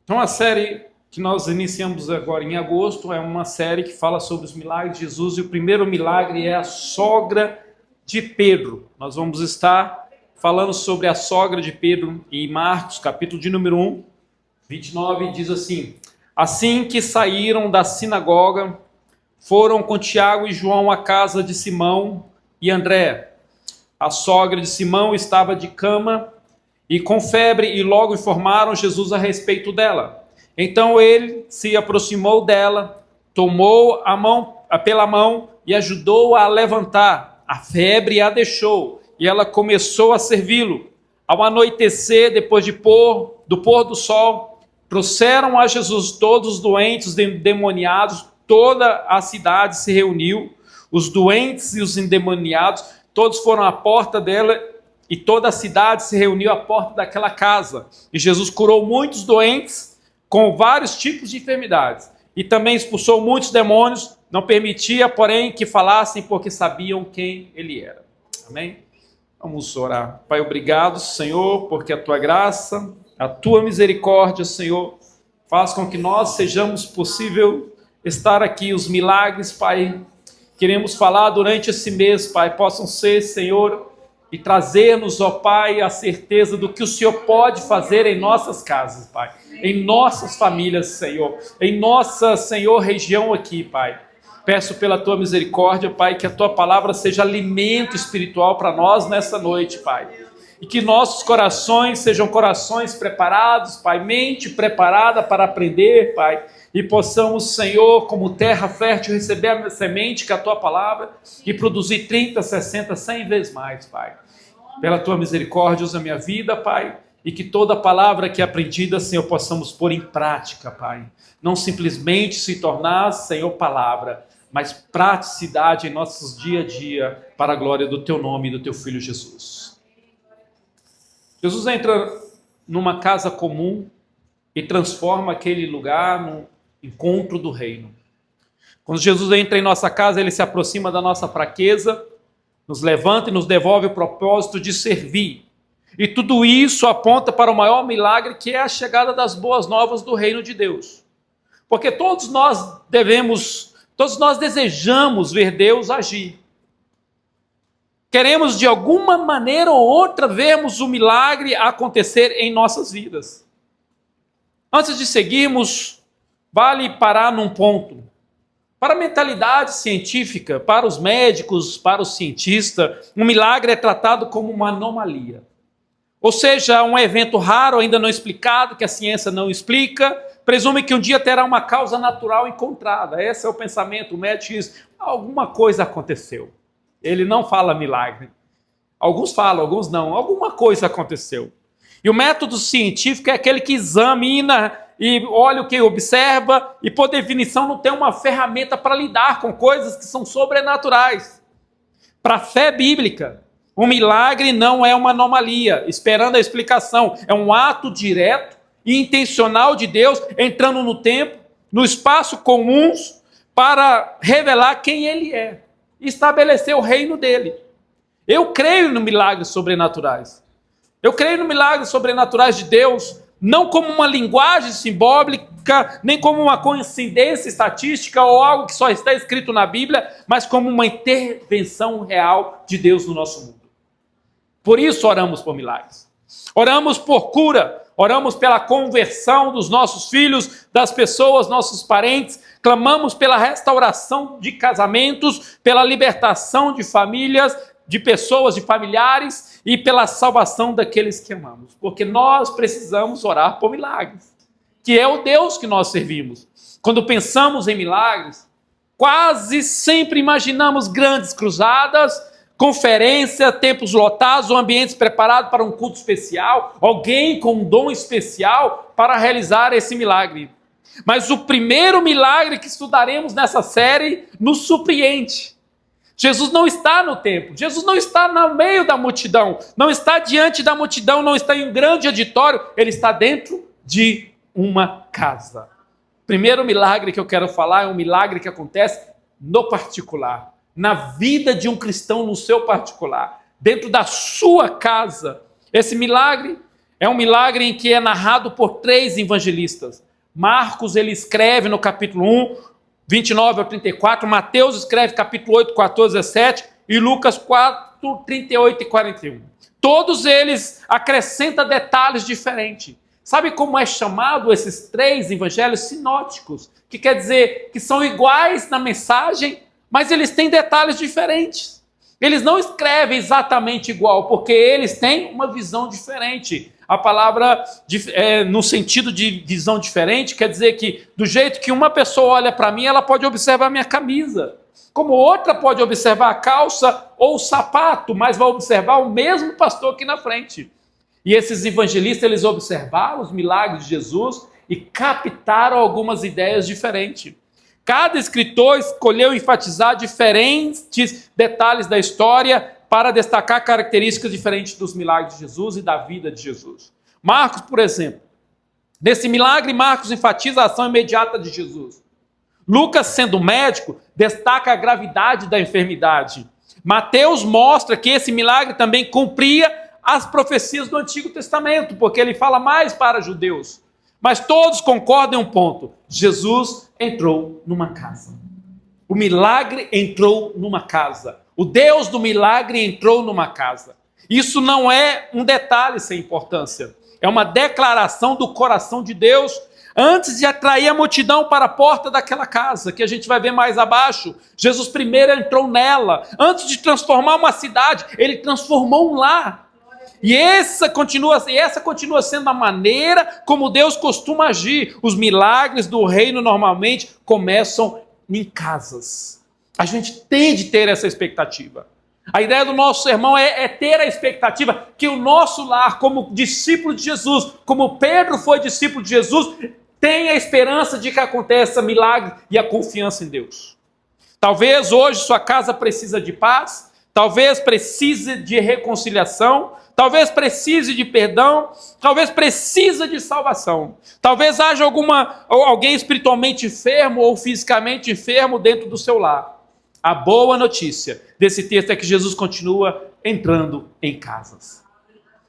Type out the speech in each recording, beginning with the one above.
Então, a série que nós iniciamos agora em agosto é uma série que fala sobre os milagres de Jesus, e o primeiro milagre é a sogra de Pedro. Nós vamos estar falando sobre a sogra de Pedro em Marcos, capítulo de número 1, 29, diz assim: Assim que saíram da sinagoga, foram com Tiago e João à casa de Simão e André. A sogra de Simão estava de cama e com febre, e logo informaram Jesus a respeito dela. Então ele se aproximou dela, tomou pela mão e ajudou-a a levantar. A febre a deixou e ela começou a servi-lo. Ao anoitecer, depois do pôr do sol, trouxeram a Jesus todos os doentes endemoniados. Toda a cidade se reuniu, os doentes e os endemoniados, todos foram à porta dela, e toda a cidade se reuniu à porta daquela casa. E Jesus curou muitos doentes com vários tipos de enfermidades. E também expulsou muitos demônios, não permitia, porém, que falassem, porque sabiam quem ele era. Amém? Vamos orar. Pai, obrigado, Senhor, porque a tua graça, a tua misericórdia, Senhor, faz com que nós sejamos possível estar aqui. Os milagres, Pai, queremos falar durante esse mês, Pai, possam ser, Senhor, e trazer-nos, ó Pai, a certeza do que o Senhor pode fazer em nossas casas, Pai, em nossas famílias, Senhor, em nossa, Senhor, região aqui, Pai. Peço pela tua misericórdia, Pai, que a tua palavra seja alimento espiritual para nós nessa noite, Pai. E que nossos corações sejam corações preparados, Pai, mente preparada para aprender, Pai, e possamos, Senhor, como terra fértil, receber a semente que é a tua palavra e produzir 30, 60, 100 vezes mais, Pai. Pela tua misericórdia, usa a minha vida, Pai, e que toda palavra que é aprendida, Senhor, possamos pôr em prática, Pai. Não simplesmente se tornar, Senhor, palavra, mas praticidade em nossos dia a dia, para a glória do teu nome e do teu Filho Jesus. Jesus entra numa casa comum e transforma aquele lugar num encontro do reino. Quando Jesus entra em nossa casa, ele se aproxima da nossa fraqueza, nos levanta e nos devolve o propósito de servir. E tudo isso aponta para o maior milagre, que é a chegada das boas novas do reino de Deus. Porque todos nós desejamos ver Deus agir. Queremos de alguma maneira ou outra vermos o milagre acontecer em nossas vidas. Antes de seguirmos, vale parar num ponto. Para a mentalidade científica, para os médicos, para o cientista, um milagre é tratado como uma anomalia. Ou seja, um evento raro, ainda não explicado, que a ciência não explica, presume que um dia terá uma causa natural encontrada. Esse é o pensamento. O médico diz: alguma coisa aconteceu. Ele não fala milagre. Alguns falam, alguns não. Alguma coisa aconteceu. E o método científico é aquele que examina e olha o que observa, e por definição não tem uma ferramenta para lidar com coisas que são sobrenaturais. Para a fé bíblica, um milagre não é uma anomalia, esperando a explicação. É um ato direto e intencional de Deus entrando no tempo, no espaço comuns, para revelar quem Ele é e estabelecer o reino dele. Eu creio no milagres sobrenaturais. Eu creio no milagres sobrenaturais de Deus, não como uma linguagem simbólica, nem como uma coincidência estatística ou algo que só está escrito na Bíblia, mas como uma intervenção real de Deus no nosso mundo. Por isso oramos por milagres. Oramos por cura, oramos pela conversão dos nossos filhos, das pessoas, nossos parentes, clamamos pela restauração de casamentos, pela libertação de famílias, de pessoas, de familiares, e pela salvação daqueles que amamos. Porque nós precisamos orar por milagres, que é o Deus que nós servimos. Quando pensamos em milagres, quase sempre imaginamos grandes cruzadas, conferência, templos lotados, ou ambientes preparados para um culto especial, alguém com um dom especial para realizar esse milagre. Mas o primeiro milagre que estudaremos nessa série nos surpreende. Jesus não está no templo, Jesus não está no meio da multidão, não está diante da multidão, não está em um grande auditório, ele está dentro de uma casa. O primeiro milagre que eu quero falar é um milagre que acontece no particular, na vida de um cristão no seu particular, dentro da sua casa. Esse milagre É um milagre em que é narrado por 3 evangelistas. Marcos, ele escreve no capítulo 1, 29 ao 34. Mateus escreve capítulo 8, 14, 17. E Lucas 4, 38 e 41. Todos eles acrescentam detalhes diferentes. Sabe como é chamado esses 3 evangelhos? Sinóticos. Que quer dizer que são iguais na mensagem, mas eles têm detalhes diferentes. Eles não escrevem exatamente igual, porque eles têm uma visão diferente. A palavra, no sentido de visão diferente, quer dizer que do jeito que uma pessoa olha para mim, ela pode observar a minha camisa. Como outra pode observar a calça ou o sapato, mas vai observar o mesmo pastor aqui na frente. E esses evangelistas, eles observaram os milagres de Jesus e captaram algumas ideias diferentes. Cada escritor escolheu enfatizar diferentes detalhes da história para destacar características diferentes dos milagres de Jesus e da vida de Jesus. Marcos, por exemplo, nesse milagre, Marcos enfatiza a ação imediata de Jesus. Lucas, sendo médico, destaca a gravidade da enfermidade. Mateus mostra que esse milagre também cumpria as profecias do Antigo Testamento, porque ele fala mais para judeus. Mas todos concordam em um ponto: Jesus entrou numa casa. O milagre entrou numa casa. O Deus do milagre entrou numa casa. Isso não é um detalhe sem importância. É uma declaração do coração de Deus antes de atrair a multidão para a porta daquela casa, que a gente vai ver mais abaixo. Jesus primeiro entrou nela. Antes de transformar uma cidade, ele transformou um lar. E essa continua sendo a maneira como Deus costuma agir. Os milagres do reino normalmente começam em casas. A gente tem de ter essa expectativa. A ideia do nosso sermão é ter a expectativa que o nosso lar, como discípulo de Jesus, como Pedro foi discípulo de Jesus, tenha a esperança de que aconteça milagre e a confiança em Deus. Talvez hoje sua casa precisa de paz, talvez precise de reconciliação, talvez precise de perdão, talvez precise de salvação. Talvez haja alguém espiritualmente enfermo ou fisicamente enfermo dentro do seu lar. A boa notícia desse texto é que Jesus continua entrando em casas.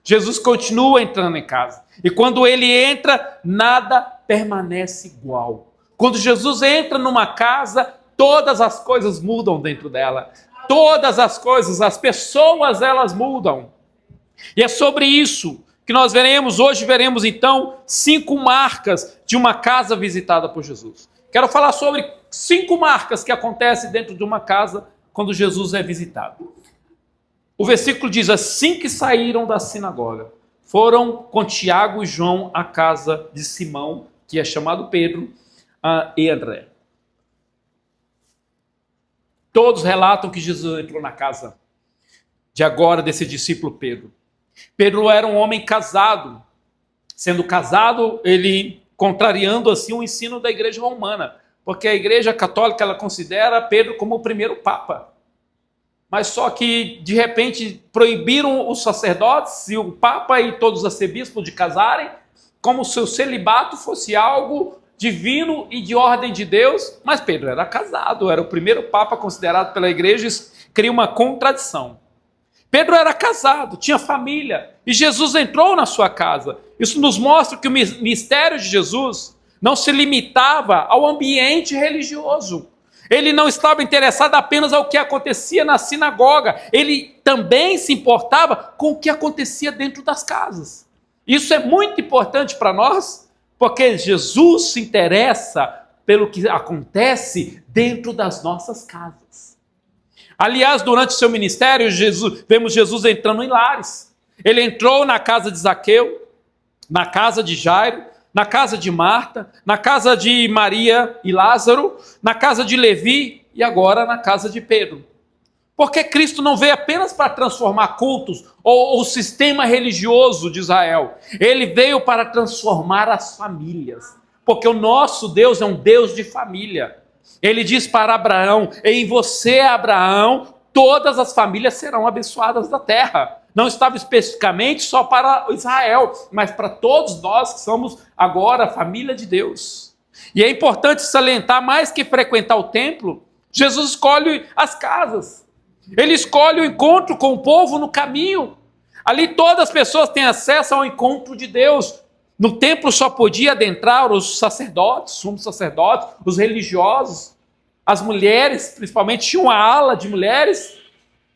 Jesus continua entrando em casa. E quando ele entra, nada permanece igual. Quando Jesus entra numa casa, todas as coisas mudam dentro dela. Todas as coisas, as pessoas, elas mudam. E é sobre isso que nós veremos, hoje veremos então 5 marcas de uma casa visitada por Jesus. Quero falar sobre 5 marcas que acontecem dentro de uma casa quando Jesus é visitado. O versículo diz: assim que saíram da sinagoga, foram com Tiago e João à casa de Simão, que é chamado Pedro, e André. Todos relatam que Jesus entrou na casa de agora desse discípulo Pedro. Pedro era um homem casado. Sendo casado, ele contrariando assim o ensino da igreja romana, porque a igreja católica ela considera Pedro como o primeiro papa. Mas só que, de repente, proibiram os sacerdotes e o papa e todos os arcebispos de casarem, como se o celibato fosse algo divino e de ordem de Deus. Mas Pedro era casado, era o primeiro papa considerado pela igreja, isso cria uma contradição. Pedro era casado, tinha família, e Jesus entrou na sua casa. Isso nos mostra que o mistério de Jesus não se limitava ao ambiente religioso. Ele não estava interessado apenas ao que acontecia na sinagoga, ele também se importava com o que acontecia dentro das casas. Isso é muito importante para nós, porque Jesus se interessa pelo que acontece dentro das nossas casas. Aliás, durante o seu ministério, vemos Jesus entrando em lares. Ele entrou na casa de Zaqueu, na casa de Jairo, na casa de Marta, na casa de Maria e Lázaro, na casa de Levi e agora na casa de Pedro. Porque Cristo não veio apenas para transformar cultos ou o sistema religioso de Israel. Ele veio para transformar as famílias. Porque o nosso Deus é um Deus de família. Ele diz para Abraão: em você, Abraão, todas as famílias serão abençoadas da terra. Não estava especificamente só para Israel, mas para todos nós que somos agora a família de Deus. E é importante salientar, mais que frequentar o templo, Jesus escolhe as casas. Ele escolhe o encontro com o povo no caminho. Ali todas as pessoas têm acesso ao encontro de Deus. No templo só podia adentrar os sacerdotes, sumos sacerdotes, os religiosos. As mulheres, principalmente, tinha uma ala de mulheres.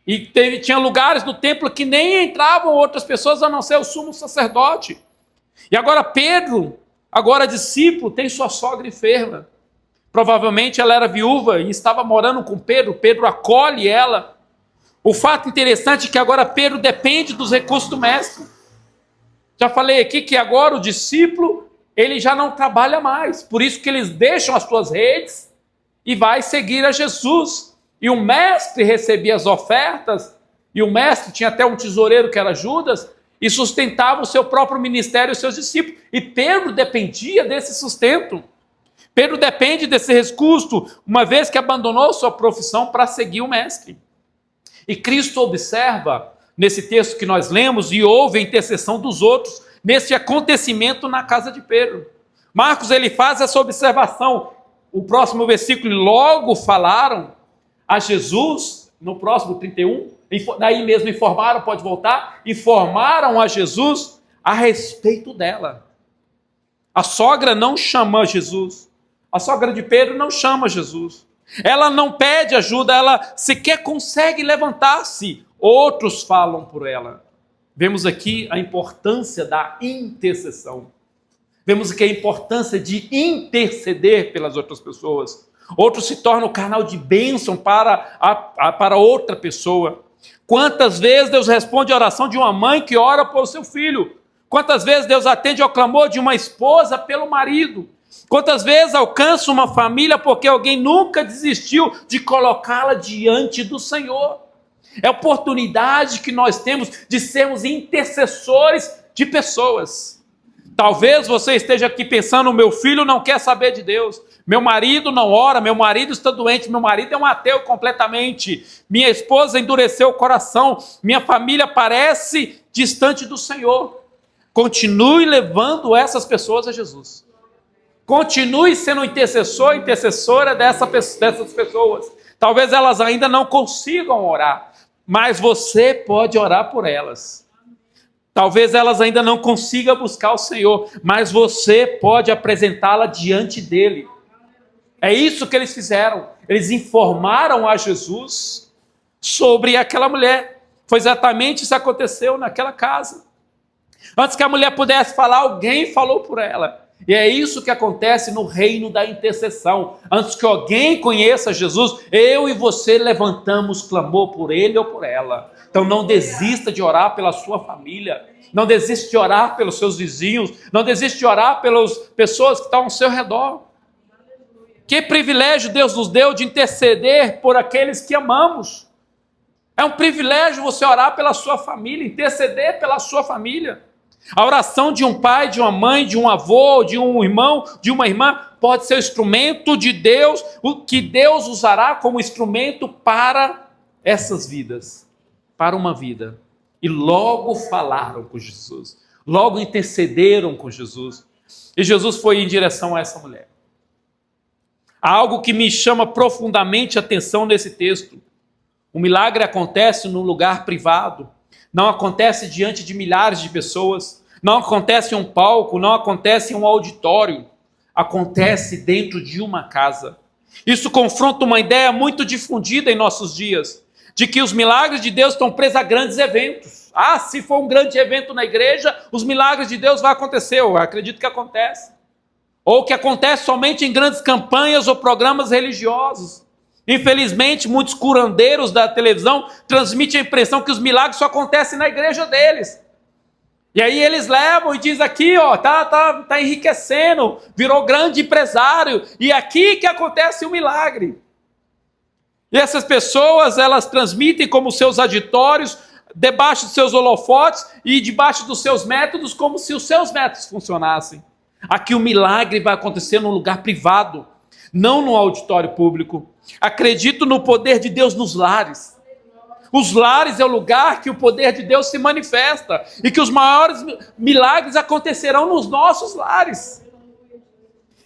E tinha lugares no templo que nem entravam outras pessoas a não ser o sumo sacerdote. E agora Pedro, agora discípulo, tem sua sogra enferma. Provavelmente ela era viúva e estava morando com Pedro. Pedro acolhe ela. O fato interessante é que agora Pedro depende dos recursos do mestre. Já falei aqui que agora o discípulo, ele já não trabalha mais. Por isso que eles deixam as suas redes e vai seguir a Jesus. E o mestre recebia as ofertas, e o mestre tinha até um tesoureiro que era Judas, e sustentava o seu próprio ministério e os seus discípulos. E Pedro dependia desse sustento. Pedro depende desse recurso, uma vez que abandonou sua profissão para seguir o mestre. E Cristo observa, nesse texto que nós lemos, e ouve a intercessão dos outros, nesse acontecimento na casa de Pedro. Marcos, ele faz essa observação. O próximo versículo, logo falaram a Jesus, no próximo 31, daí mesmo informaram, pode voltar, informaram a Jesus a respeito dela. A sogra não chama Jesus. A sogra de Pedro não chama Jesus. Ela não pede ajuda, ela sequer consegue levantar-se. Outros falam por ela. Vemos aqui a importância da intercessão. Vemos aqui a importância de interceder pelas outras pessoas. Outros se tornam canal de bênção para outra pessoa. Quantas vezes Deus responde a oração de uma mãe que ora por seu filho? Quantas vezes Deus atende ao clamor de uma esposa pelo marido? Quantas vezes alcança uma família porque alguém nunca desistiu de colocá-la diante do Senhor? É a oportunidade que nós temos de sermos intercessores de pessoas. Talvez você esteja aqui pensando, meu filho não quer saber de Deus, meu marido não ora, meu marido está doente, meu marido é um ateu completamente, minha esposa endureceu o coração, minha família parece distante do Senhor. Continue levando essas pessoas a Jesus. Continue sendo intercessor, intercessora dessas pessoas. Talvez elas ainda não consigam orar, mas você pode orar por elas. Talvez elas ainda não consigam buscar o Senhor, mas você pode apresentá-la diante dele. É isso que eles fizeram. Eles informaram a Jesus sobre aquela mulher. Foi exatamente isso que aconteceu naquela casa. Antes que a mulher pudesse falar, alguém falou por ela. E é isso que acontece no reino da intercessão. Antes que alguém conheça Jesus, eu e você levantamos clamor por ele ou por ela. Então não desista de orar pela sua família. Não desista de orar pelos seus vizinhos. Não desista de orar pelas pessoas que estão ao seu redor. Que privilégio Deus nos deu de interceder por aqueles que amamos. É um privilégio você orar pela sua família, interceder pela sua família. A oração de um pai, de uma mãe, de um avô, de um irmão, de uma irmã, pode ser o instrumento de Deus, o que Deus usará como instrumento para essas vidas, para uma vida. E logo falaram com Jesus, logo intercederam com Jesus. E Jesus foi em direção a essa mulher. Há algo que me chama profundamente a atenção nesse texto. O milagre acontece num lugar privado, não acontece diante de milhares de pessoas, não acontece em um palco, não acontece em um auditório, acontece dentro de uma casa. Isso confronta uma ideia muito difundida em nossos dias, de que os milagres de Deus estão presos a grandes eventos. Ah, se for um grande evento na igreja, os milagres de Deus vão acontecer. Eu acredito que acontece. Ou que acontece somente em grandes campanhas ou programas religiosos. Infelizmente, muitos curandeiros da televisão transmitem a impressão que os milagres só acontecem na igreja deles. E aí eles levam e dizem aqui, ó, tá enriquecendo, virou grande empresário, e aqui que acontece o milagre. E essas pessoas, elas transmitem como seus auditórios, debaixo dos seus holofotes e debaixo dos seus métodos, como se os seus métodos funcionassem. Aqui o milagre vai acontecer num lugar privado, não no auditório público. Acredito no poder de Deus nos lares. Os lares é o lugar que o poder de Deus se manifesta e que os maiores milagres acontecerão nos nossos lares.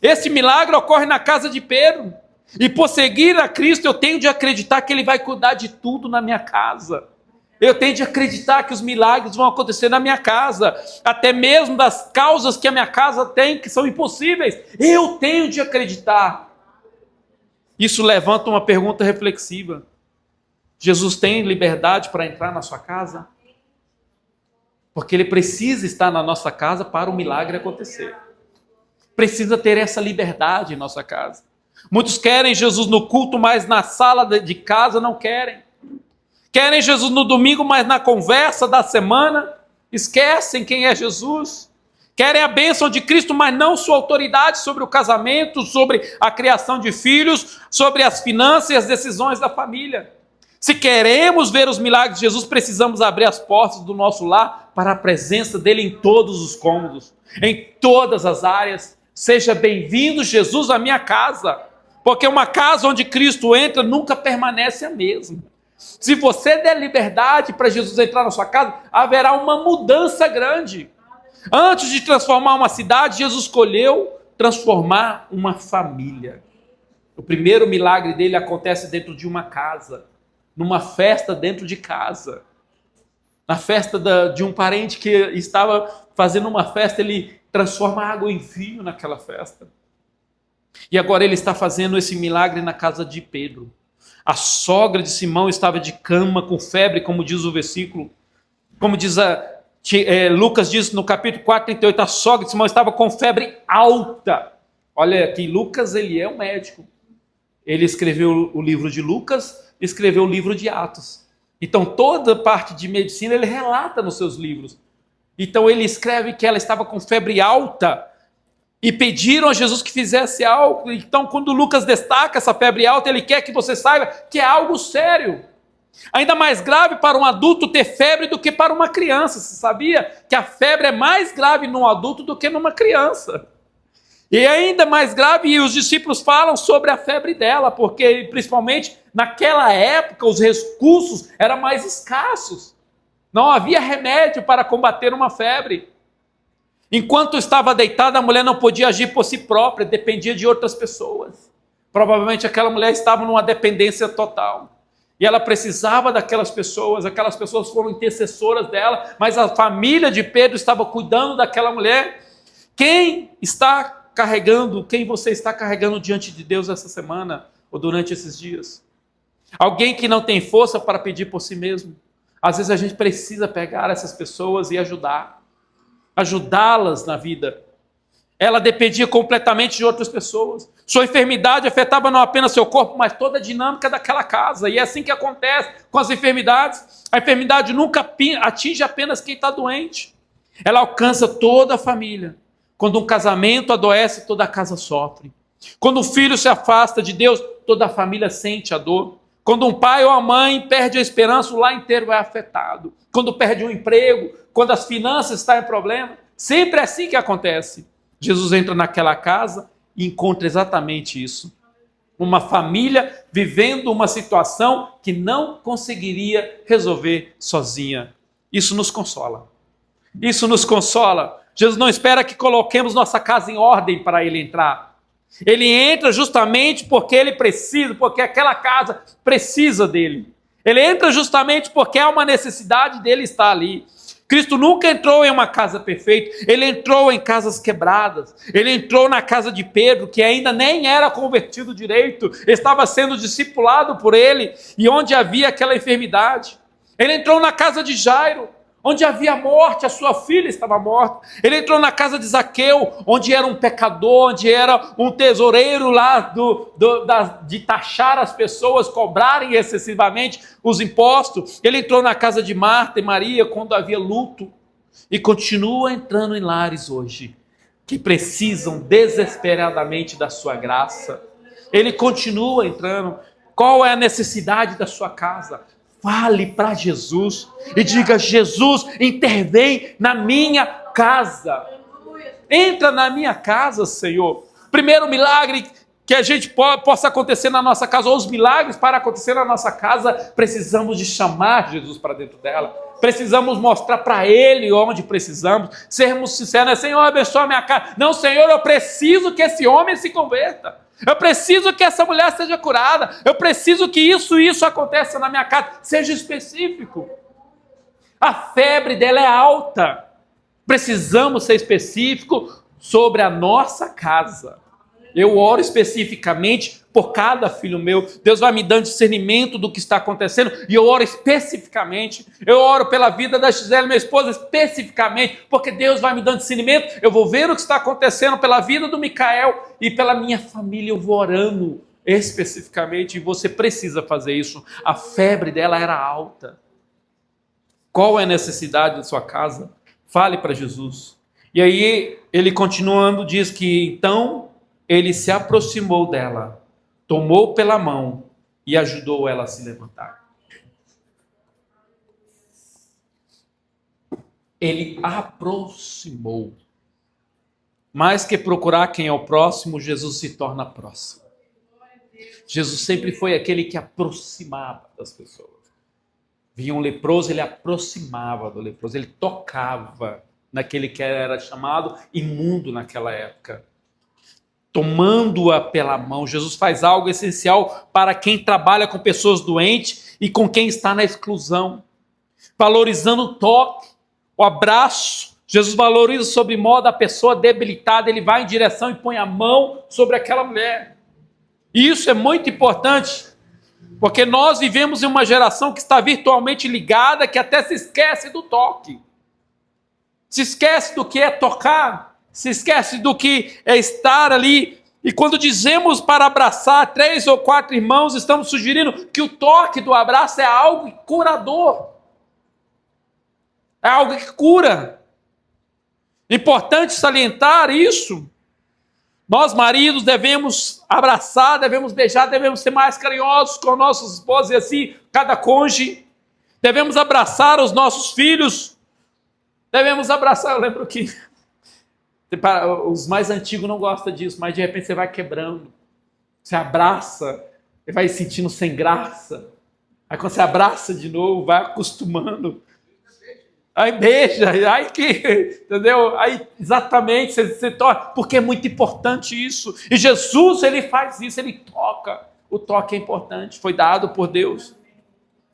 Esse milagre ocorre na casa de Pedro. E por seguir a Cristo eu tenho de acreditar que Ele vai cuidar de tudo na minha casa. Eu tenho de acreditar que os milagres vão acontecer na minha casa, até mesmo das causas que a minha casa tem, que são impossíveis. Eu tenho de acreditar. Isso levanta uma pergunta reflexiva. Jesus tem liberdade para entrar na sua casa? Porque ele precisa estar na nossa casa para o milagre acontecer. Precisa ter essa liberdade em nossa casa. Muitos querem Jesus no culto, mas na sala de casa não querem. Querem Jesus no domingo, mas na conversa da semana esquecem quem é Jesus. Querem a bênção de Cristo, mas não sua autoridade sobre o casamento, sobre a criação de filhos, sobre as finanças e as decisões da família. Se queremos ver os milagres de Jesus, precisamos abrir as portas do nosso lar para a presença dele em todos os cômodos, em todas as áreas. Seja bem-vindo, Jesus, à minha casa, porque uma casa onde Cristo entra nunca permanece a mesma. Se você der liberdade para Jesus entrar na sua casa, haverá uma mudança grande. Antes de transformar uma cidade, Jesus escolheu transformar uma família. O primeiro milagre dele acontece dentro de uma casa, numa festa dentro de casa. Na festa de um parente que estava fazendo uma festa, ele transforma água em vinho naquela festa. E agora ele está fazendo esse milagre na casa de Pedro. A sogra de Simão estava de cama com febre, como diz o versículo. Como diz Lucas diz no capítulo 4, 38, a sogra de Simão estava com febre alta. Olha aqui, Lucas, ele é um médico. Ele escreveu o livro de Lucas, escreveu o livro de Atos. Então toda parte de medicina ele relata nos seus livros. Então ele escreve que ela estava com febre alta e pediram a Jesus que fizesse algo. Então quando Lucas destaca essa febre alta, ele quer que você saiba que é algo sério. Ainda mais grave para um adulto ter febre do que para uma criança. Você sabia que a febre é mais grave num adulto do que numa criança? E ainda mais grave, e os discípulos falam sobre a febre dela, porque principalmente naquela época os recursos eram mais escassos. Não havia remédio para combater uma febre. Enquanto estava deitada, a mulher não podia agir por si própria, dependia de outras pessoas. Provavelmente aquela mulher estava numa dependência total. E ela precisava daquelas pessoas foram intercessoras dela, mas a família de Pedro estava cuidando daquela mulher. Quem você está carregando diante de Deus essa semana, ou durante esses dias? Alguém que não tem força para pedir por si mesmo. Às vezes a gente precisa pegar essas pessoas e ajudá-las na vida. Ela dependia completamente de outras pessoas. Sua enfermidade afetava não apenas seu corpo, mas toda a dinâmica daquela casa. E é assim que acontece com as enfermidades. A enfermidade nunca atinge apenas quem está doente. Ela alcança toda a família. Quando um casamento adoece, toda a casa sofre. Quando um filho se afasta de Deus, toda a família sente a dor. Quando um pai ou a mãe perde a esperança, o lar inteiro é afetado. Quando perde um emprego, quando as finanças estão em problema, sempre é assim que acontece. Jesus entra naquela casa e encontra exatamente isso. Uma família vivendo uma situação que não conseguiria resolver sozinha. Isso nos consola. Isso nos consola. Jesus não espera que coloquemos nossa casa em ordem para ele entrar. Ele entra justamente porque ele precisa, porque aquela casa precisa dele. Ele entra justamente porque há uma necessidade dele estar ali. Cristo nunca entrou em uma casa perfeita, ele entrou em casas quebradas, ele entrou na casa de Pedro, que ainda nem era convertido direito, estava sendo discipulado por ele, e onde havia aquela enfermidade. Ele entrou na casa de Jairo, onde havia morte, a sua filha estava morta. Ele entrou na casa de Zaqueu, onde era um pecador, onde era um tesoureiro lá de taxar as pessoas, cobrarem excessivamente os impostos. Ele entrou na casa de Marta e Maria, quando havia luto. E continua entrando em lares hoje, que precisam desesperadamente da sua graça. Ele continua entrando. Qual é a necessidade da sua casa? Fale para Jesus e diga: Jesus, intervém na minha casa. Entra na minha casa, Senhor. Primeiro milagre que a gente possa acontecer na nossa casa, ou os milagres para acontecer na nossa casa, precisamos de chamar Jesus para dentro dela. Precisamos mostrar para Ele onde precisamos. Sermos sinceros, né? Senhor, abençoa a minha casa. Não, Senhor, eu preciso que esse homem se converta. Eu preciso que essa mulher seja curada. Eu preciso que isso aconteça na minha casa. Seja específico. A febre dela é alta. Precisamos ser específicos sobre a nossa casa. Eu oro especificamente por cada filho meu. Deus vai me dando discernimento do que está acontecendo. E eu oro especificamente. Eu oro pela vida da Gisele, minha esposa, especificamente. Porque Deus vai me dando discernimento. Eu vou ver o que está acontecendo pela vida do Micael. E pela minha família eu vou orando especificamente. E você precisa fazer isso. A febre dela era alta. Qual é a necessidade da sua casa? Fale para Jesus. E aí ele continuando diz que então ele se aproximou dela, tomou pela mão e ajudou ela a se levantar. Ele aproximou. Mais que procurar quem é o próximo, Jesus se torna próximo. Jesus sempre foi aquele que aproximava das pessoas. Vinha um leproso, ele aproximava do leproso, ele tocava naquele que era chamado imundo naquela época. Tomando-a pela mão, Jesus faz algo essencial para quem trabalha com pessoas doentes e com quem está na exclusão. Valorizando o toque, o abraço. Jesus valoriza sobre modo a pessoa debilitada, ele vai em direção e põe a mão sobre aquela mulher. E isso é muito importante, porque nós vivemos em uma geração que está virtualmente ligada, que até se esquece do toque. Se esquece do que é tocar. Se esquece do que é estar ali. E quando dizemos para abraçar 3 ou 4 irmãos, estamos sugerindo que o toque do abraço é algo curador. É algo que cura. Importante salientar isso. Nós, maridos, devemos abraçar, devemos beijar, devemos ser mais carinhosos com nossos esposos e assim, cada cônjuge. Devemos abraçar os nossos filhos. Devemos abraçar, eu lembro que os mais antigos não gostam disso, mas de repente você vai quebrando. Você abraça, e vai se sentindo sem graça. Aí quando você abraça de novo, vai acostumando. Aí beija, aí que, entendeu? Aí exatamente, você toca, porque é muito importante isso. E Jesus, ele faz isso, ele toca. O toque é importante, foi dado por Deus.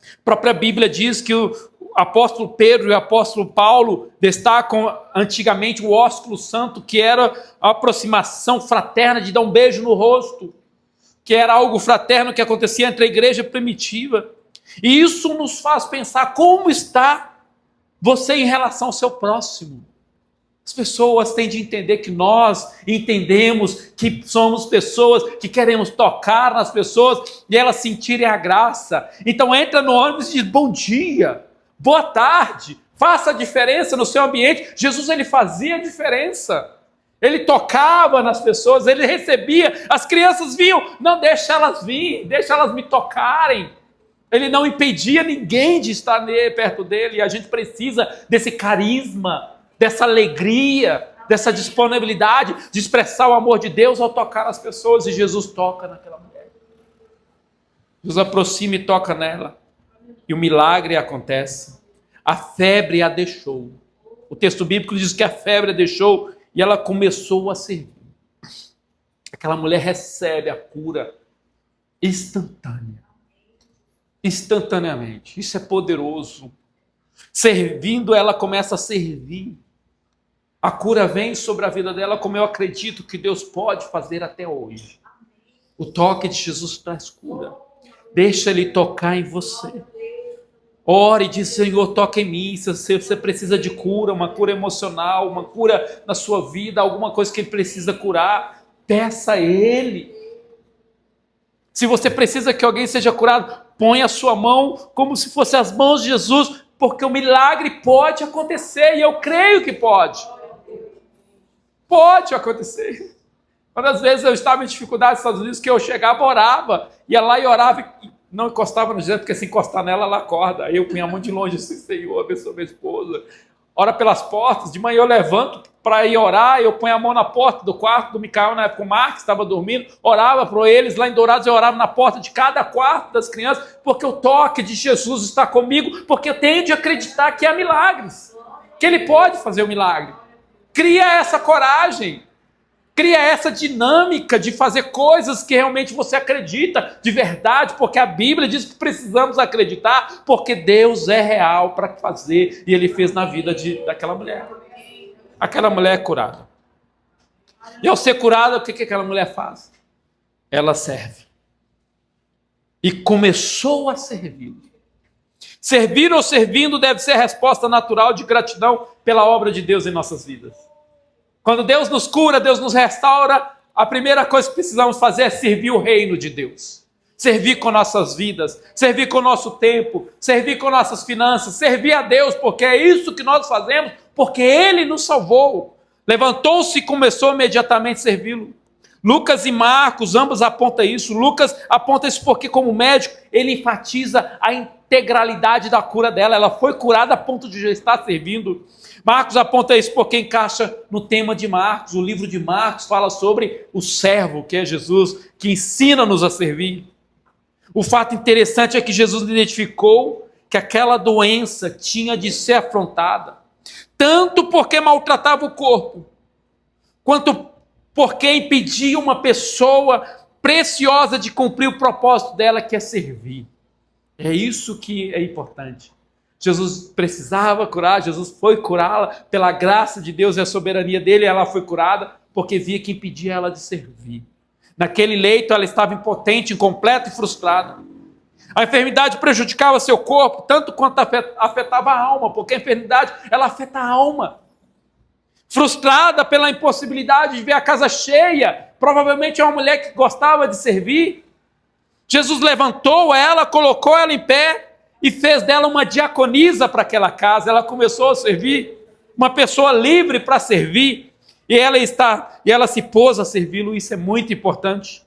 A própria Bíblia diz que o apóstolo Pedro e o apóstolo Paulo destacam antigamente o ósculo santo, que era a aproximação fraterna de dar um beijo no rosto, que era algo fraterno que acontecia entre a igreja primitiva. E isso nos faz pensar como está você em relação ao seu próximo. As pessoas têm de entender que nós entendemos que somos pessoas que queremos tocar nas pessoas e elas sentirem a graça. Então entra no ônibus e diz bom dia, boa tarde, faça a diferença no seu ambiente. Jesus, ele fazia a diferença. Ele tocava nas pessoas, ele recebia. As crianças vinham, não, deixa elas vir, deixa elas me tocarem. Ele não impedia ninguém de estar perto dele. E a gente precisa desse carisma, dessa alegria, dessa disponibilidade de expressar o amor de Deus ao tocar as pessoas. E Jesus toca naquela mulher. Jesus aproxima e toca nela. E o milagre acontece. A febre a deixou. O texto bíblico diz que a febre a deixou e ela começou a servir. Aquela mulher recebe a cura instantânea. Instantaneamente. Isso é poderoso. Servindo, ela começa a servir. A cura vem sobre a vida dela, como eu acredito que Deus pode fazer até hoje. O toque de Jesus traz cura. Deixa Ele tocar em você. Ore e diz, Senhor, toca em mim. Se você precisa de cura, uma cura emocional, uma cura na sua vida, alguma coisa que Ele precisa curar, peça a Ele. Se você precisa que alguém seja curado, põe a sua mão como se fosse as mãos de Jesus, porque o milagre pode acontecer, e eu creio que pode. Pode acontecer. Quantas vezes eu estava em dificuldade nos Estados Unidos, que eu chegava, orava, ia lá e orava, e não encostava no jeito, porque se encostar nela, ela acorda. Aí eu punha a mão de longe assim, Senhor, abençoa minha esposa. Ora pelas portas, de manhã eu levanto para ir orar, eu ponho a mão na porta do quarto do Micael, na época o Marcos estava dormindo, orava para eles, lá em Dourados eu orava na porta de cada quarto das crianças, porque o toque de Jesus está comigo, porque eu tenho de acreditar que há milagres, que Ele pode fazer o milagre. Cria essa coragem. Cria essa dinâmica de fazer coisas que realmente você acredita de verdade, porque a Bíblia diz que precisamos acreditar, porque Deus é real para fazer, e Ele fez na vida daquela mulher. Aquela mulher é curada. E ao ser curada, o que aquela mulher faz? Ela serve. E começou a servi-lo. Servir ou servindo deve ser a resposta natural de gratidão pela obra de Deus em nossas vidas. Quando Deus nos cura, Deus nos restaura, a primeira coisa que precisamos fazer é servir o reino de Deus. Servir com nossas vidas, servir com o nosso tempo, servir com nossas finanças, servir a Deus, porque é isso que nós fazemos, porque Ele nos salvou. Levantou-se e começou imediatamente a servi-lo. Lucas e Marcos, ambos apontam isso. Lucas aponta isso porque, como médico, ele enfatiza a integralidade da cura dela. Ela foi curada a ponto de já estar servindo. Marcos aponta isso porque encaixa no tema de Marcos. O livro de Marcos fala sobre o servo, que é Jesus, que ensina-nos a servir. O fato interessante é que Jesus identificou que aquela doença tinha de ser afrontada, tanto porque maltratava o corpo, quanto porque impedia uma pessoa preciosa de cumprir o propósito dela, que é servir. É isso que é importante. Jesus precisava curar, Jesus foi curá-la pela graça de Deus e a soberania dele, ela foi curada porque via que impedia ela de servir. Naquele leito ela estava impotente, incompleta e frustrada. A enfermidade prejudicava seu corpo, tanto quanto afetava a alma, porque a enfermidade ela afeta a alma. Frustrada pela impossibilidade de ver a casa cheia, provavelmente é uma mulher que gostava de servir. Jesus levantou ela, colocou ela em pé e fez dela uma diaconisa para aquela casa. Ela começou a servir, uma pessoa livre para servir, e ela se pôs a servi-lo. Isso é muito importante.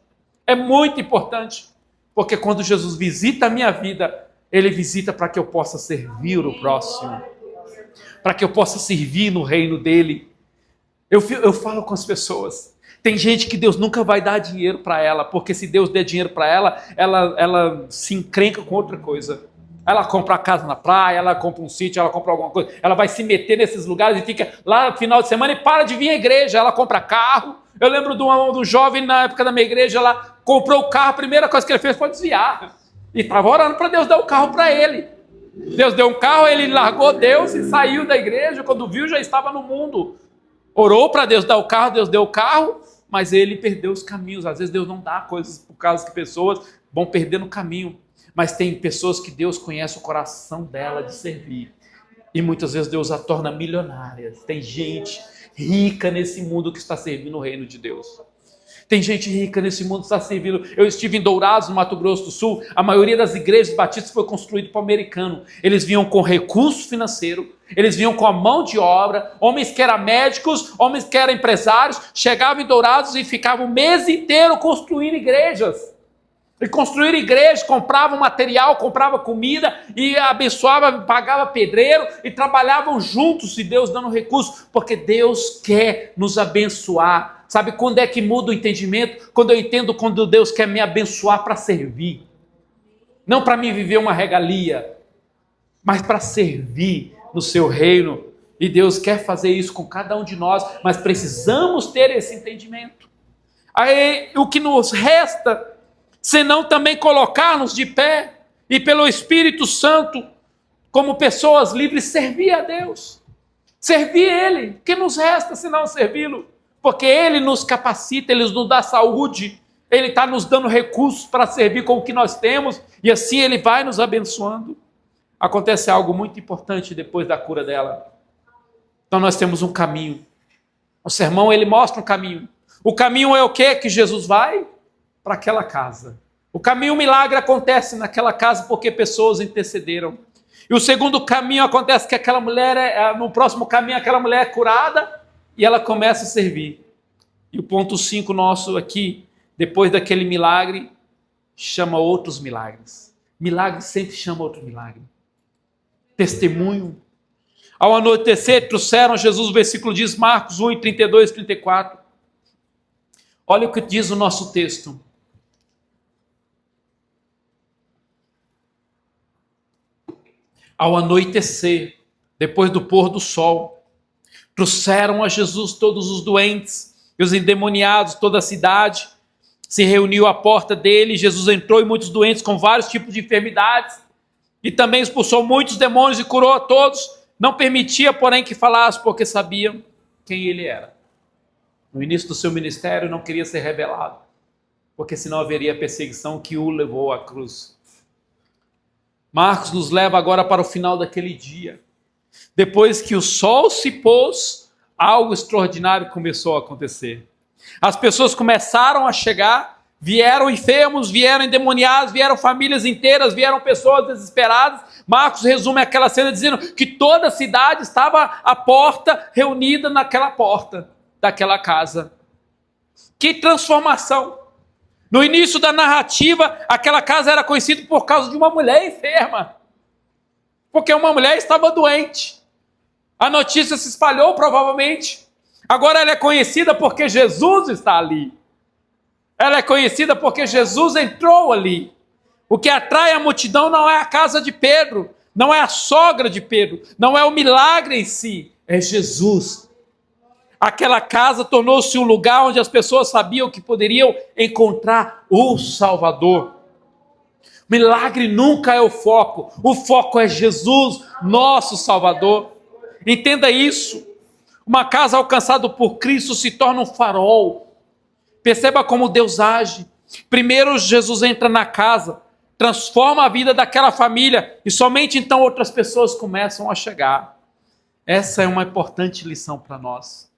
É muito importante, porque quando Jesus visita a minha vida, Ele visita para que eu possa servir o próximo, para que eu possa servir no reino dele. Eu falo com as pessoas, tem gente que Deus nunca vai dar dinheiro para ela, porque se Deus der dinheiro para ela, ela se encrenca com outra coisa. Ela compra a casa na praia, ela compra um sítio, ela compra alguma coisa, ela vai se meter nesses lugares e fica lá no final de semana e para de vir à igreja. Ela compra carro. Eu lembro de um jovem na época da minha igreja, ela comprou o carro, a primeira coisa que ele fez foi desviar. E estava orando para Deus dar o carro para ele. Deus deu um carro, ele largou Deus e saiu da igreja. Quando viu, já estava no mundo. Orou para Deus dar o carro, Deus deu o carro, mas ele perdeu os caminhos. Às vezes Deus não dá coisas por causa que pessoas vão perder no caminho. Mas tem pessoas que Deus conhece o coração dela de servir. E muitas vezes Deus a torna milionária. Tem gente rica nesse mundo que está servindo o reino de Deus. Tem gente rica nesse mundo que está servindo. Eu estive em Dourados, no Mato Grosso do Sul. A maioria das igrejas batistas foi construída por americano. Eles vinham com recurso financeiro, eles vinham com a mão de obra. Homens que eram médicos, homens que eram empresários, chegavam em Dourados e ficavam o mês inteiro construindo igrejas. E construíram igrejas, compravam material, compravam comida e abençoava, pagava pedreiro e trabalhavam juntos e Deus dando recursos, porque Deus quer nos abençoar. Sabe quando é que muda o entendimento? Quando eu entendo quando Deus quer me abençoar para servir. Não para mim viver uma regalia, mas para servir no seu reino. E Deus quer fazer isso com cada um de nós, mas precisamos ter esse entendimento. Aí o que nos resta, senão também colocar-nos de pé e pelo Espírito Santo, como pessoas livres, servir a Deus. Servir Ele. O que nos resta senão servi-lo? Porque Ele nos capacita, Ele nos dá saúde, Ele está nos dando recursos para servir com o que nós temos, e assim Ele vai nos abençoando. Acontece algo muito importante depois da cura dela. Então nós temos um caminho. O sermão, ele mostra um caminho. O caminho é o quê? Que Jesus vai para aquela casa. O caminho, o milagre acontece naquela casa porque pessoas intercederam. E o segundo caminho acontece que aquela mulher, no próximo caminho, aquela mulher é curada e ela começa a servir. E o ponto 5 nosso aqui, depois daquele milagre, chama outros milagres. Milagre sempre chama outro milagre. Testemunho. Ao anoitecer, trouxeram a Jesus, o versículo diz, Marcos 1, 32 e 34. Olha o que diz o nosso texto. Ao anoitecer, depois do pôr do sol, trouxeram a Jesus todos os doentes E os endemoniados, toda a cidade, se reuniu à porta dele. Jesus entrou e muitos doentes com vários tipos de enfermidades. E também expulsou muitos demônios e curou a todos. Não permitia, porém, que falasse, porque sabiam quem ele era. No início do seu ministério, não queria ser revelado, porque senão haveria perseguição que o levou à cruz. Marcos nos leva agora para o final daquele dia. Depois que o sol se pôs, algo extraordinário começou a acontecer. As pessoas começaram a chegar, vieram enfermos, vieram endemoniados, vieram famílias inteiras, vieram pessoas desesperadas. Marcos resume aquela cena dizendo que toda a cidade estava à porta, reunida naquela porta daquela casa. Que transformação! No início da narrativa, aquela casa era conhecida por causa de uma mulher enferma, porque uma mulher estava doente. A notícia se espalhou provavelmente. Agora ela é conhecida porque Jesus está ali. Ela é conhecida porque Jesus entrou ali. O que atrai a multidão não é a casa de Pedro, não é a sogra de Pedro, não é o milagre em si, é Jesus. Aquela casa tornou-se um lugar onde as pessoas sabiam que poderiam encontrar o Salvador. Milagre nunca é o foco é Jesus, nosso Salvador. Entenda isso. Uma casa alcançada por Cristo se torna um farol. Perceba como Deus age. Primeiro Jesus entra na casa, transforma a vida daquela família e somente então outras pessoas começam a chegar. Essa é uma importante lição para nós.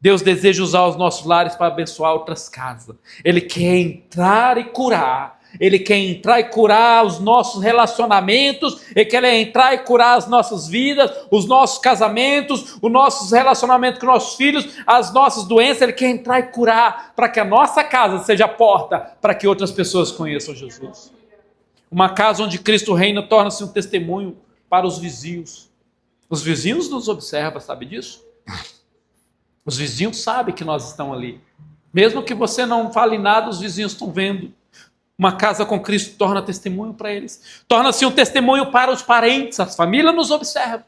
Deus deseja usar os nossos lares para abençoar outras casas. Ele quer entrar e curar. Ele quer entrar e curar os nossos relacionamentos. Ele quer entrar e curar as nossas vidas, os nossos casamentos, os nossos relacionamentos com nossos filhos, as nossas doenças. Ele quer entrar e curar para que a nossa casa seja a porta para que outras pessoas conheçam Jesus. Uma casa onde Cristo reina torna-se um testemunho para os vizinhos. Os vizinhos nos observam, sabe disso? Os vizinhos sabem que nós estamos ali. Mesmo que você não fale nada, os vizinhos estão vendo. Uma casa com Cristo torna testemunho para eles. Torna-se um testemunho para os parentes. As famílias nos observam.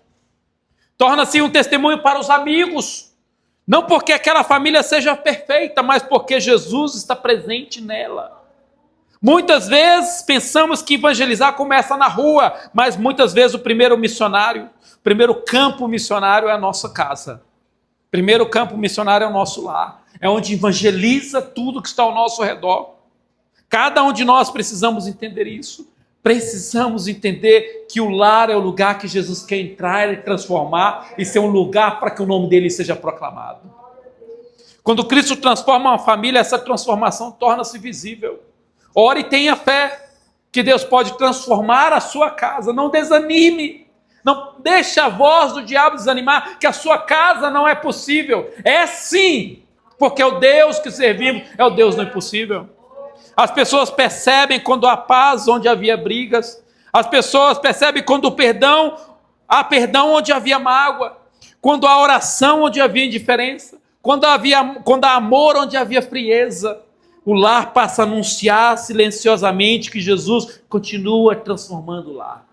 Torna-se um testemunho para os amigos. Não porque aquela família seja perfeita, mas porque Jesus está presente nela. Muitas vezes pensamos que evangelizar começa na rua, mas muitas vezes o primeiro campo missionário é a nossa casa. Primeiro campo missionário é o nosso lar. É onde evangeliza tudo que está ao nosso redor. Cada um de nós precisamos entender isso. Precisamos entender que o lar é o lugar que Jesus quer entrar e transformar e ser um lugar para que o nome dele seja proclamado. Quando Cristo transforma uma família, essa transformação torna-se visível. Ore e tenha fé que Deus pode transformar a sua casa. Não desanime. Não deixe a voz do diabo desanimar, que a sua casa não é possível. É sim, porque o Deus que servimos é o Deus do impossível. As pessoas percebem quando há paz onde havia brigas. As pessoas percebem quando há perdão onde havia mágoa. Quando há oração onde havia indiferença. Quando há amor onde havia frieza. O lar passa a anunciar silenciosamente que Jesus continua transformando o lar.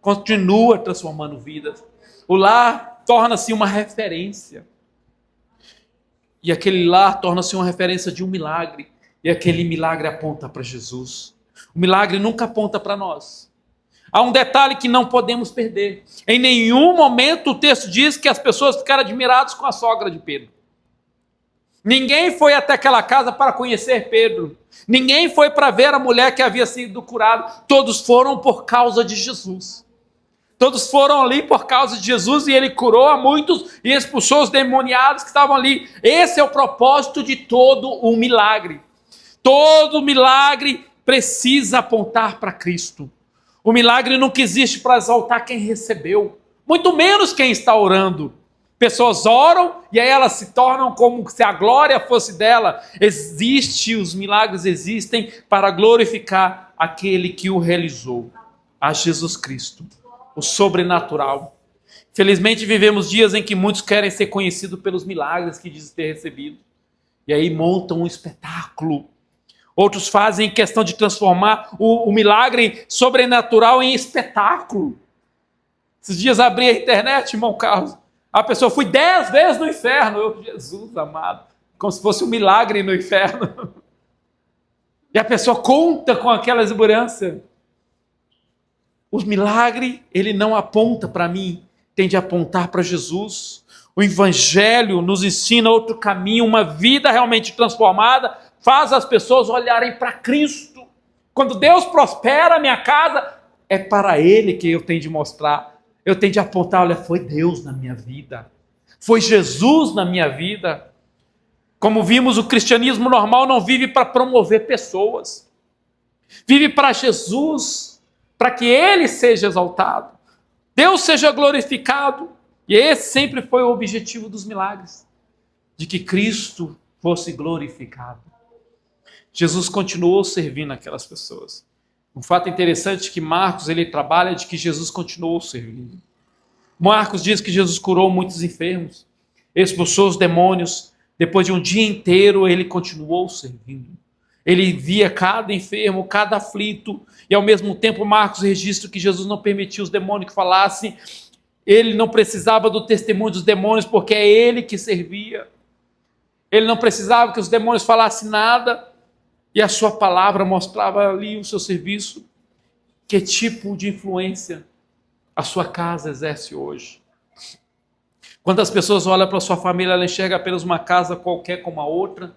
Continua transformando vidas. O lar torna-se uma referência. E aquele lar torna-se uma referência de um milagre. E aquele milagre aponta para Jesus. O milagre nunca aponta para nós. Há um detalhe que não podemos perder. Em nenhum momento o texto diz que as pessoas ficaram admiradas com a sogra de Pedro. Ninguém foi até aquela casa para conhecer Pedro. Ninguém foi para ver a mulher que havia sido curada. Todos foram por causa de Jesus. Todos foram ali por causa de Jesus e ele curou a muitos e expulsou os demoniados que estavam ali. Esse é o propósito de todo o milagre. Todo milagre precisa apontar para Cristo. O milagre nunca existe para exaltar quem recebeu, muito menos quem está orando. Pessoas oram e aí elas se tornam como se a glória fosse dela. Os milagres existem para glorificar aquele que o realizou, a Jesus Cristo. O sobrenatural. Felizmente vivemos dias em que muitos querem ser conhecidos pelos milagres que dizem ter recebido. E aí montam um espetáculo. Outros fazem questão de transformar o milagre sobrenatural em espetáculo. Esses dias abri a internet, irmão Carlos. A pessoa, fui 10 vezes no inferno. Jesus amado. como se fosse um milagre no inferno. E a pessoa conta com aquela exuberância. O milagre, ele não aponta para mim, tem de apontar para Jesus. O Evangelho nos ensina outro caminho, uma vida realmente transformada, faz as pessoas olharem para Cristo. Quando Deus prospera a minha casa, é para Ele que eu tenho de mostrar. Eu tenho de apontar, olha, foi Deus na minha vida. Foi Jesus na minha vida. Como vimos, o cristianismo normal não vive para promover pessoas. Vive para Jesus, para que Ele seja exaltado. Deus seja glorificado. E esse sempre foi o objetivo dos milagres. De que Cristo fosse glorificado. Jesus continuou servindo aquelas pessoas. Um fato interessante é que Marcos ele trabalha de que Jesus continuou servindo. Marcos diz que Jesus curou muitos enfermos, expulsou os demônios. Depois de um dia inteiro, ele continuou servindo. Ele via cada enfermo, cada aflito, e ao mesmo tempo Marcos registra que Jesus não permitia os demônios que falassem. Ele não precisava do testemunho dos demônios, porque é ele que servia. Ele não precisava que os demônios falassem nada, e a sua palavra mostrava ali o seu serviço. Que tipo de influência a sua casa exerce hoje? Quando as pessoas olham para a sua família, ela enxerga apenas uma casa qualquer como a outra?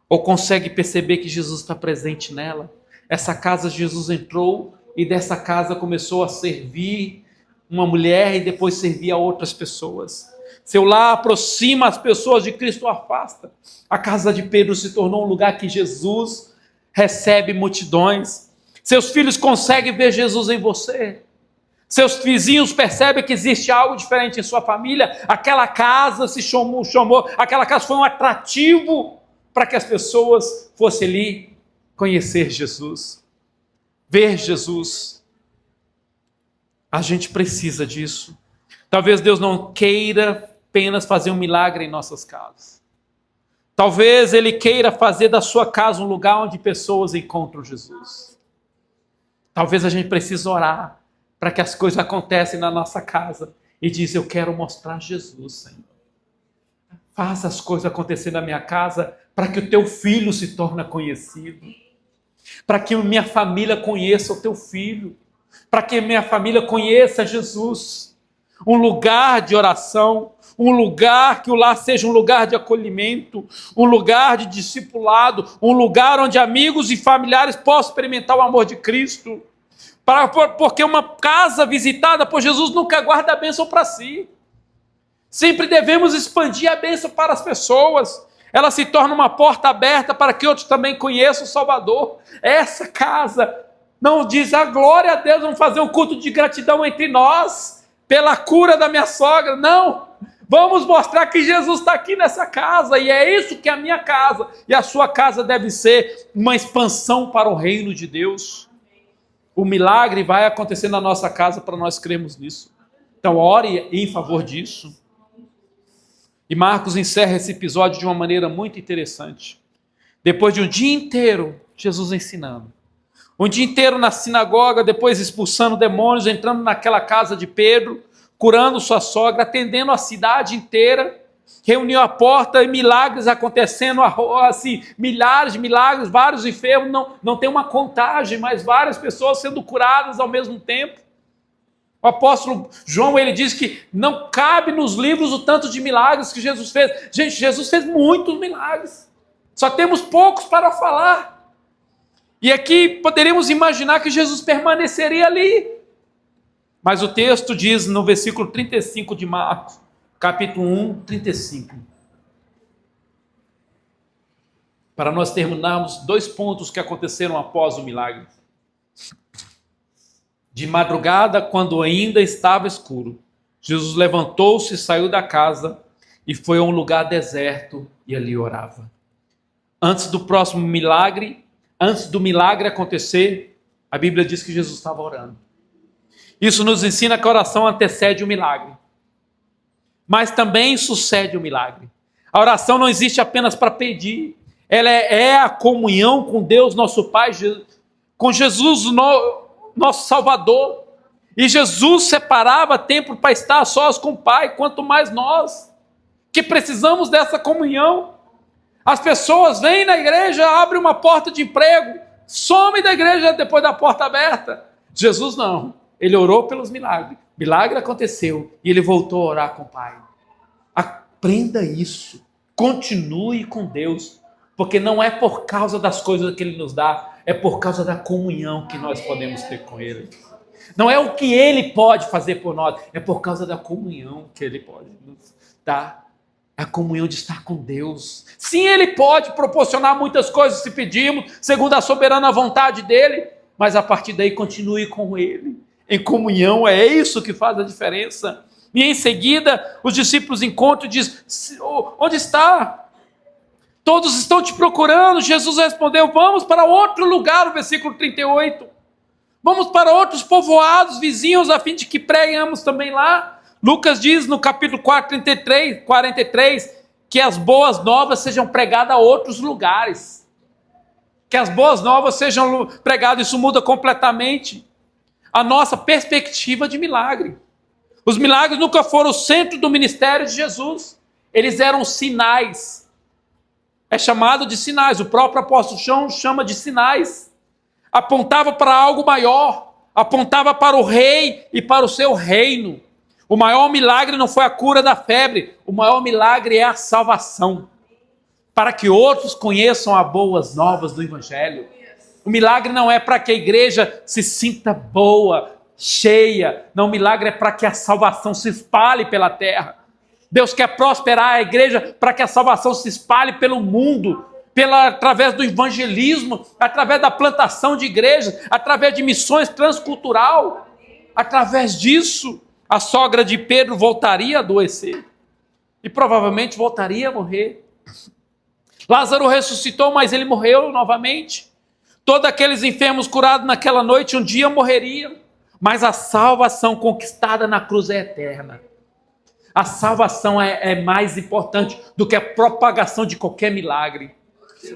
Ou consegue perceber que Jesus está presente nela? Essa casa Jesus entrou e dessa casa começou a servir uma mulher e depois servir a outras pessoas. Seu lar aproxima as pessoas de Cristo, afasta. A casa de Pedro se tornou um lugar que Jesus recebe multidões. Seus filhos conseguem ver Jesus em você. Seus vizinhos percebem que existe algo diferente em sua família. Aquela casa se chamou, aquela casa foi um atrativo para que as pessoas fossem ali conhecer Jesus, ver Jesus. A gente precisa disso. Talvez Deus não queira apenas fazer um milagre em nossas casas. Talvez Ele queira fazer da sua casa um lugar onde pessoas encontram Jesus. Talvez a gente precise orar para que as coisas aconteçam na nossa casa e diz, eu quero mostrar Jesus, Senhor. Faça as coisas acontecer na minha casa para que o teu filho se torne conhecido. Para que minha família conheça o teu filho. Para que minha família conheça Jesus. Um lugar de oração, um lugar que o lar seja um lugar de acolhimento, um lugar de discipulado, um lugar onde amigos e familiares possam experimentar o amor de Cristo. Porque uma casa visitada por Jesus nunca guarda a bênção para si. Sempre devemos expandir a bênção para as pessoas. Ela se torna uma porta aberta para que outros também conheçam o Salvador. Essa casa não diz, a glória a Deus, vamos fazer um culto de gratidão entre nós, pela cura da minha sogra. Não, vamos mostrar que Jesus está aqui nessa casa, e é isso que a minha casa e a sua casa deve ser, uma expansão para o reino de Deus. O milagre vai acontecer na nossa casa para nós crermos nisso. Então ore em favor disso. E Marcos encerra esse episódio de uma maneira muito interessante. Depois de um dia inteiro, Jesus ensinando. Um dia inteiro na sinagoga, depois expulsando demônios, entrando naquela casa de Pedro, curando sua sogra, atendendo a cidade inteira, reuniu a porta e milagres acontecendo, assim, milhares de milagres, vários enfermos, não tem uma contagem, mas várias pessoas sendo curadas ao mesmo tempo. O apóstolo João, ele diz que não cabe nos livros o tanto de milagres que Jesus fez. Gente, Jesus fez muitos milagres. Só temos poucos para falar. E aqui poderíamos imaginar que Jesus permaneceria ali. Mas o texto diz no versículo 35 de Marcos, capítulo 1, 35. Para nós terminarmos 2 pontos que aconteceram após o milagre. De madrugada, quando ainda estava escuro, Jesus levantou-se, saiu da casa e foi a um lugar deserto e ali orava. Antes do próximo milagre, antes do milagre acontecer, a Bíblia diz que Jesus estava orando. Isso nos ensina que a oração antecede o milagre, mas também sucede o milagre. A oração não existe apenas para pedir, ela é a comunhão com Deus, nosso Pai, com Jesus, nosso Salvador. E Jesus separava tempo para estar sós com o Pai, quanto mais nós, que precisamos dessa comunhão. As pessoas vêm na igreja, abrem uma porta de emprego, somem da igreja depois da porta aberta. Jesus não. Ele orou pelos milagres. Milagre aconteceu e ele voltou a orar com o Pai. Aprenda isso. Continue com Deus. Porque não é por causa das coisas que Ele nos dá, é por causa da comunhão que nós podemos ter com Ele. Não é o que Ele pode fazer por nós, é por causa da comunhão que Ele pode nos dar. A comunhão de estar com Deus. Sim, Ele pode proporcionar muitas coisas se pedirmos, segundo a soberana vontade dEle, mas a partir daí continue com Ele. Em comunhão, é isso que faz a diferença. E em seguida, os discípulos encontram e dizem, onde está? Todos estão te procurando. Jesus respondeu, vamos para outro lugar, o versículo 38. Vamos para outros povoados vizinhos, a fim de que preguemos também lá. Lucas diz no capítulo 43, que as boas novas sejam pregadas a outros lugares. Que as boas novas sejam pregadas, isso muda completamente a nossa perspectiva de milagre. Os milagres nunca foram o centro do ministério de Jesus. Eles eram sinais. É chamado de sinais, o próprio apóstolo João chama de sinais. Apontava para algo maior, apontava para o rei e para o seu reino. O maior milagre não foi a cura da febre, o maior milagre é a salvação. Para que outros conheçam as boas novas do Evangelho. O milagre não é para que a igreja se sinta boa, cheia. Não, o milagre é para que a salvação se espalhe pela terra. Deus quer prosperar a igreja para que a salvação se espalhe pelo mundo, através do evangelismo, através da plantação de igrejas, através de missões transcultural. Através disso, a sogra de Pedro voltaria a adoecer e provavelmente voltaria a morrer. Lázaro ressuscitou, mas ele morreu novamente. Todos aqueles enfermos curados naquela noite um dia morreriam, mas a salvação conquistada na cruz é eterna. A salvação é mais importante do que a propagação de qualquer milagre.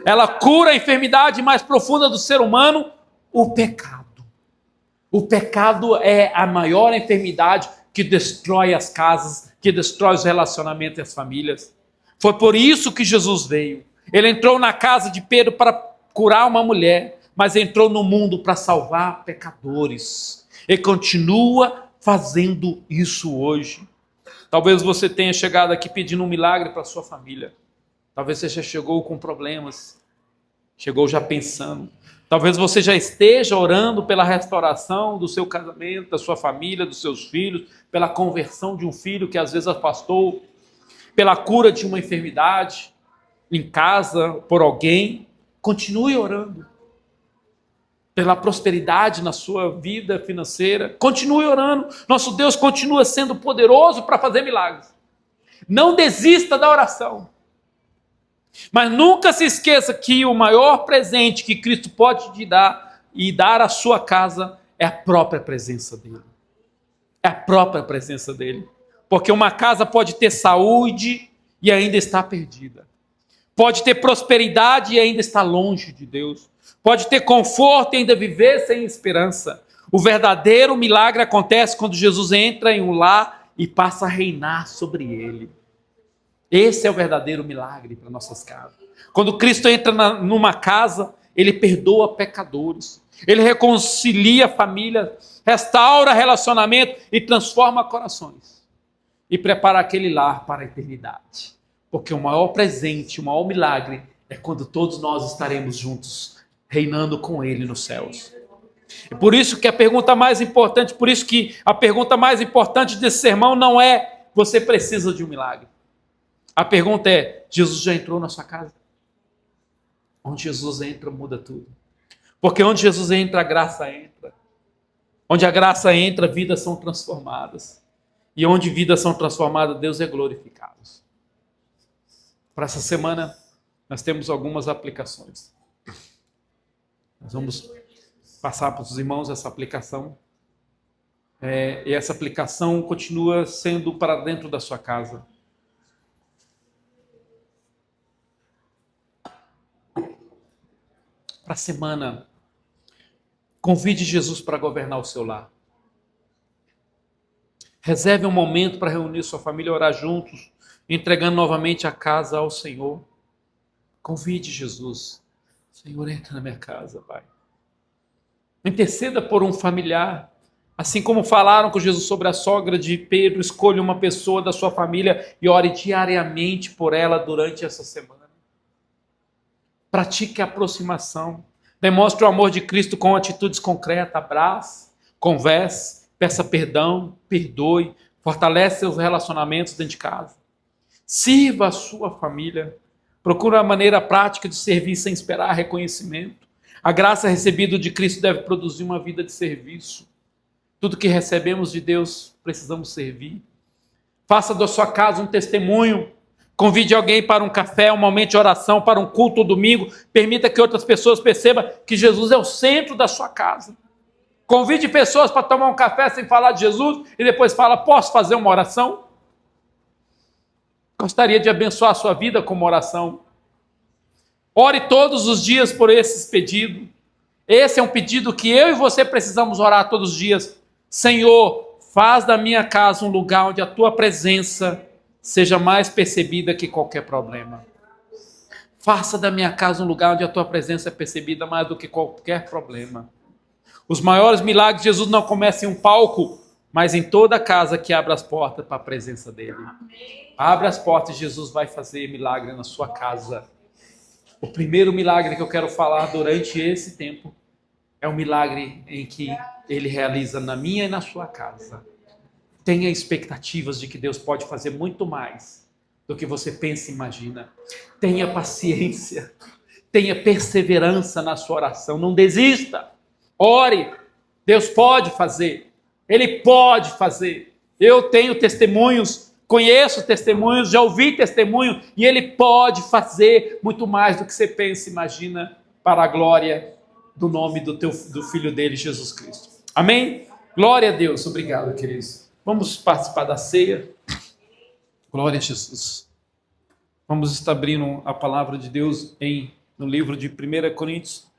Ela cura a enfermidade mais profunda do ser humano, o pecado. O pecado é a maior enfermidade que destrói as casas, que destrói os relacionamentos e as famílias. Foi por isso que Jesus veio. Ele entrou na casa de Pedro para curar uma mulher, mas entrou no mundo para salvar pecadores. E continua fazendo isso hoje. Talvez você tenha chegado aqui pedindo um milagre para a sua família. Talvez você já chegou com problemas. Chegou já pensando. Talvez você já esteja orando pela restauração do seu casamento, da sua família, dos seus filhos, pela conversão de um filho que às vezes afastou, pela cura de uma enfermidade em casa, por alguém. Continue orando. Pela prosperidade na sua vida financeira. Continue orando. Nosso Deus continua sendo poderoso para fazer milagres. Não desista da oração. Mas nunca se esqueça que o maior presente que Cristo pode te dar e dar à sua casa é a própria presença dele. É a própria presença dele. Porque uma casa pode ter saúde e ainda está perdida. Pode ter prosperidade e ainda está longe de Deus. Pode ter conforto e ainda viver sem esperança. O verdadeiro milagre acontece quando Jesus entra em um lar e passa a reinar sobre ele. Esse é o verdadeiro milagre para nossas casas. Quando Cristo entra numa casa, ele perdoa pecadores. Ele reconcilia a família, restaura relacionamento e transforma corações. E prepara aquele lar para a eternidade. Porque o maior presente, o maior milagre é quando todos nós estaremos juntos, reinando com ele nos céus. E por isso que a pergunta mais importante desse sermão não é: você precisa de um milagre. A pergunta é: Jesus já entrou na sua casa? Onde Jesus entra, muda tudo. Porque onde Jesus entra, a graça entra. Onde a graça entra, vidas são transformadas. E onde vidas são transformadas, Deus é glorificado. Para essa semana, nós temos algumas aplicações. Nós vamos passar para os irmãos essa aplicação. E essa aplicação continua sendo para dentro da sua casa. Para a semana, convide Jesus para governar o seu lar. Reserve um momento para reunir sua família, orar juntos, entregando novamente a casa ao Senhor. Convide Jesus. Senhor, entra na minha casa, Pai. Interceda por um familiar. Assim como falaram com Jesus sobre a sogra de Pedro, escolha uma pessoa da sua família e ore diariamente por ela durante essa semana. Pratique a aproximação. Demonstre o amor de Cristo com atitudes concretas. Abrace, converse, peça perdão, perdoe, fortalece seus relacionamentos dentro de casa. Sirva a sua família. Procure uma maneira prática de servir sem esperar reconhecimento. A graça recebida de Cristo deve produzir uma vida de serviço. Tudo que recebemos de Deus, precisamos servir. Faça da sua casa um testemunho. Convide alguém para um café, um momento de oração, para um culto domingo. Permita que outras pessoas percebam que Jesus é o centro da sua casa. Convide pessoas para tomar um café sem falar de Jesus e depois fala, posso fazer uma oração? Gostaria de abençoar a sua vida com uma oração. Ore todos os dias por esses pedidos. Esse é um pedido que eu e você precisamos orar todos os dias. Senhor, faz da minha casa um lugar onde a tua presença seja mais percebida que qualquer problema. Faça da minha casa um lugar onde a tua presença é percebida mais do que qualquer problema. Os maiores milagres de Jesus não começam em um palco, mas em toda casa que abre as portas para a presença dele. Abre as portas e Jesus vai fazer milagre na sua casa. O primeiro milagre que eu quero falar durante esse tempo é o milagre em que ele realiza na minha e na sua casa. Tenha expectativas de que Deus pode fazer muito mais do que você pensa e imagina. Tenha paciência, tenha perseverança na sua oração, não desista. Ore, Deus pode fazer, Ele pode fazer. Eu tenho testemunhos, conheço testemunhos, já ouvi testemunho, e Ele pode fazer muito mais do que você pensa e imagina para a glória do nome do Filho dele, Jesus Cristo. Amém? Glória a Deus. Obrigado, queridos. Vamos participar da ceia. Glória a Jesus. Vamos estar abrindo a palavra de Deus no livro de 1 Coríntios,